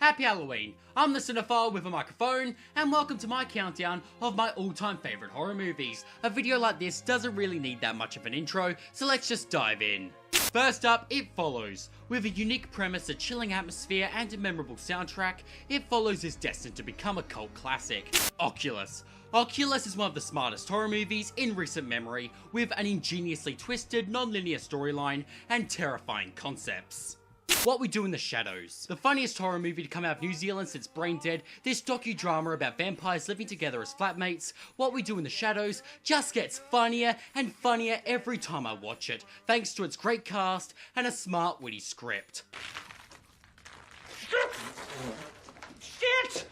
Happy Halloween! I'm the Cinephile with a microphone, and welcome to my countdown of my all-time favourite horror movies. A video like this doesn't really need that much of an intro, so let's just dive in. First up, It Follows. With a unique premise, a chilling atmosphere, and a memorable soundtrack, It Follows is destined to become a cult classic. Oculus. Oculus is one of the smartest horror movies in recent memory, with an ingeniously twisted, non-linear storyline and terrifying concepts. What We Do in the Shadows. The funniest horror movie to come out of New Zealand since Brain Dead, this docudrama about vampires living together as flatmates, What We Do in the Shadows just gets funnier and funnier every time I watch it, thanks to its great cast and a smart, witty script. Shit!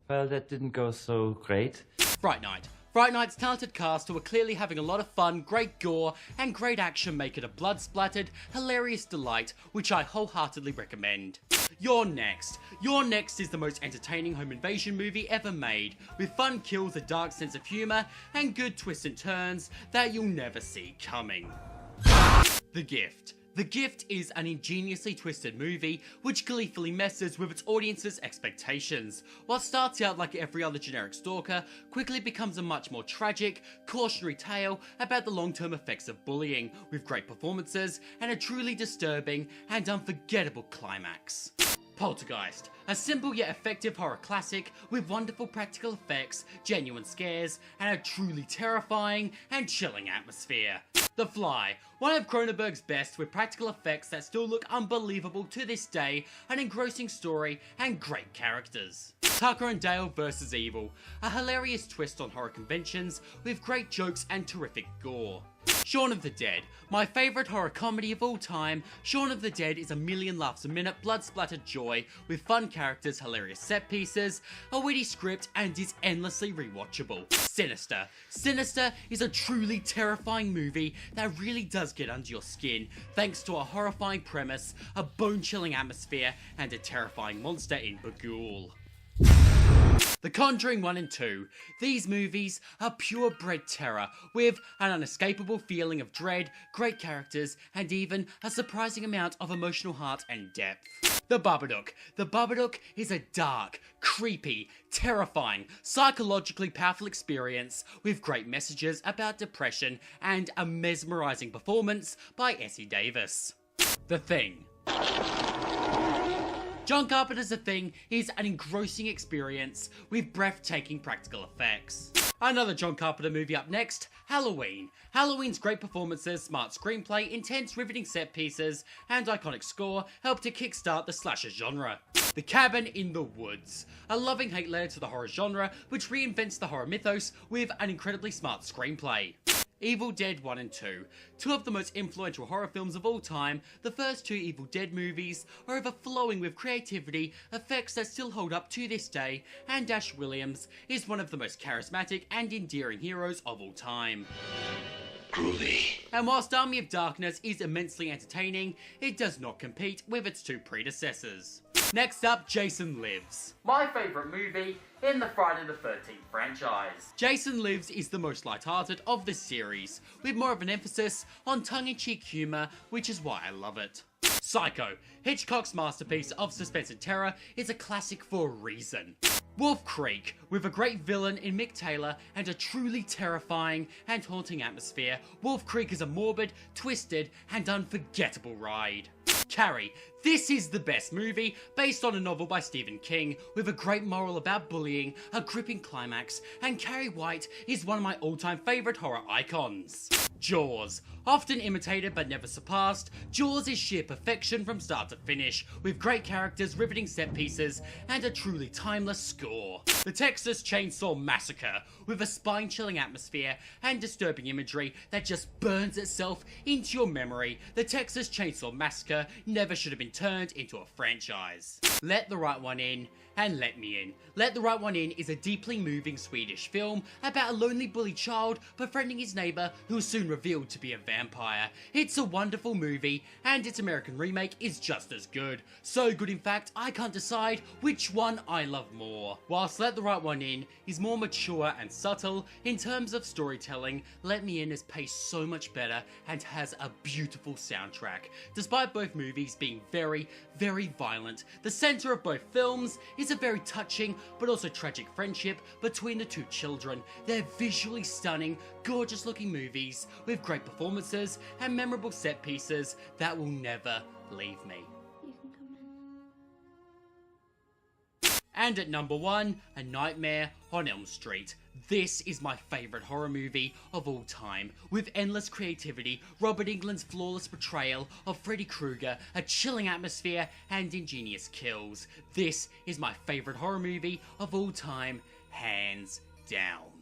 Well, that didn't go so great. Fright Night. Fright Night's talented cast who are clearly having a lot of fun, great gore, and great action make it a blood-splattered, hilarious delight, which I wholeheartedly recommend. You're Next. You're Next is the most entertaining home invasion movie ever made, with fun kills, a dark sense of humour, and good twists and turns that you'll never see coming. The Gift. The Gift is an ingeniously twisted movie which gleefully messes with its audience's expectations. What starts out like every other generic stalker quickly becomes a much more tragic, cautionary tale about the long-term effects of bullying, with great performances and a truly disturbing and unforgettable climax. Poltergeist. A simple yet effective horror classic with wonderful practical effects, genuine scares, and a truly terrifying and chilling atmosphere. The Fly. One of Cronenberg's best, with practical effects that still look unbelievable to this day, an engrossing story, and great characters. Tucker and Dale vs. Evil. A hilarious twist on horror conventions, with great jokes and terrific gore. Shaun of the Dead. My favourite horror comedy of all time, Shaun of the Dead is a million laughs a minute, blood-splattered joy, with fun characters, hilarious set pieces, a witty script, and is endlessly rewatchable. Sinister. Sinister is a truly terrifying movie that really does get under your skin, thanks to a horrifying premise, a bone-chilling atmosphere, and a terrifying monster in Bughuul. The Conjuring 1 and 2. These movies are purebred terror, with an unescapable feeling of dread, great characters, and even a surprising amount of emotional heart and depth. The Babadook. The Babadook is a dark, creepy, terrifying, psychologically powerful experience with great messages about depression and a mesmerising performance by Essie Davis. The Thing. John Carpenter's The Thing is an engrossing experience with breathtaking practical effects. Another John Carpenter movie up next, Halloween. Halloween's great performances, smart screenplay, intense riveting set pieces, and iconic score help to kickstart the slasher genre. The Cabin in the Woods. A loving hate letter to the horror genre, which reinvents the horror mythos with an incredibly smart screenplay. Evil Dead 1 and 2. Two of the most influential horror films of all time, the first two Evil Dead movies are overflowing with creativity, effects that still hold up to this day, and Ash Williams is one of the most charismatic and endearing heroes of all time. Groovy. And whilst Army of Darkness is immensely entertaining, it does not compete with its two predecessors. Next up, Jason Lives. My favourite movie in the Friday the 13th franchise. Jason Lives is the most light-hearted of the series, with more of an emphasis on tongue-in-cheek humour, which is why I love it. Psycho. Hitchcock's masterpiece of suspense and terror is a classic for a reason. Wolf Creek. With a great villain in Mick Taylor and a truly terrifying and haunting atmosphere, Wolf Creek is a morbid, twisted, and unforgettable ride. Carrie. This is the best movie, based on a novel by Stephen King, with a great moral about bullying, a gripping climax, and Carrie White is one of my all-time favourite horror icons. Jaws. Often imitated but never surpassed, Jaws is sheer perfection from start to finish, with great characters, riveting set pieces, and a truly timeless score. The Texas Chainsaw Massacre, with a spine-chilling atmosphere and disturbing imagery that just burns itself into your memory. The Texas Chainsaw Massacre never should have been turned into a franchise. Let the Right One In and Let Me In. Let the Right One In is a deeply moving Swedish film about a lonely bullied child befriending his neighbour who is soon revealed to be a vampire. It's a wonderful movie and its American remake is just as good. So good in fact, I can't decide which one I love more. Whilst Let the Right One In is more mature and subtle in terms of storytelling, Let Me In is paced so much better and has a beautiful soundtrack. Despite both movies being very, very violent, the centre of both films is a very touching but also tragic friendship between the two children. They're visually stunning, gorgeous looking movies with great performances and memorable set pieces that will never leave me. You can come in. And at number 1, A Nightmare on Elm Street. This is my favourite horror movie of all time. With endless creativity, Robert Englund's flawless portrayal of Freddy Krueger, a chilling atmosphere, and ingenious kills. This is my favourite horror movie of all time, hands down.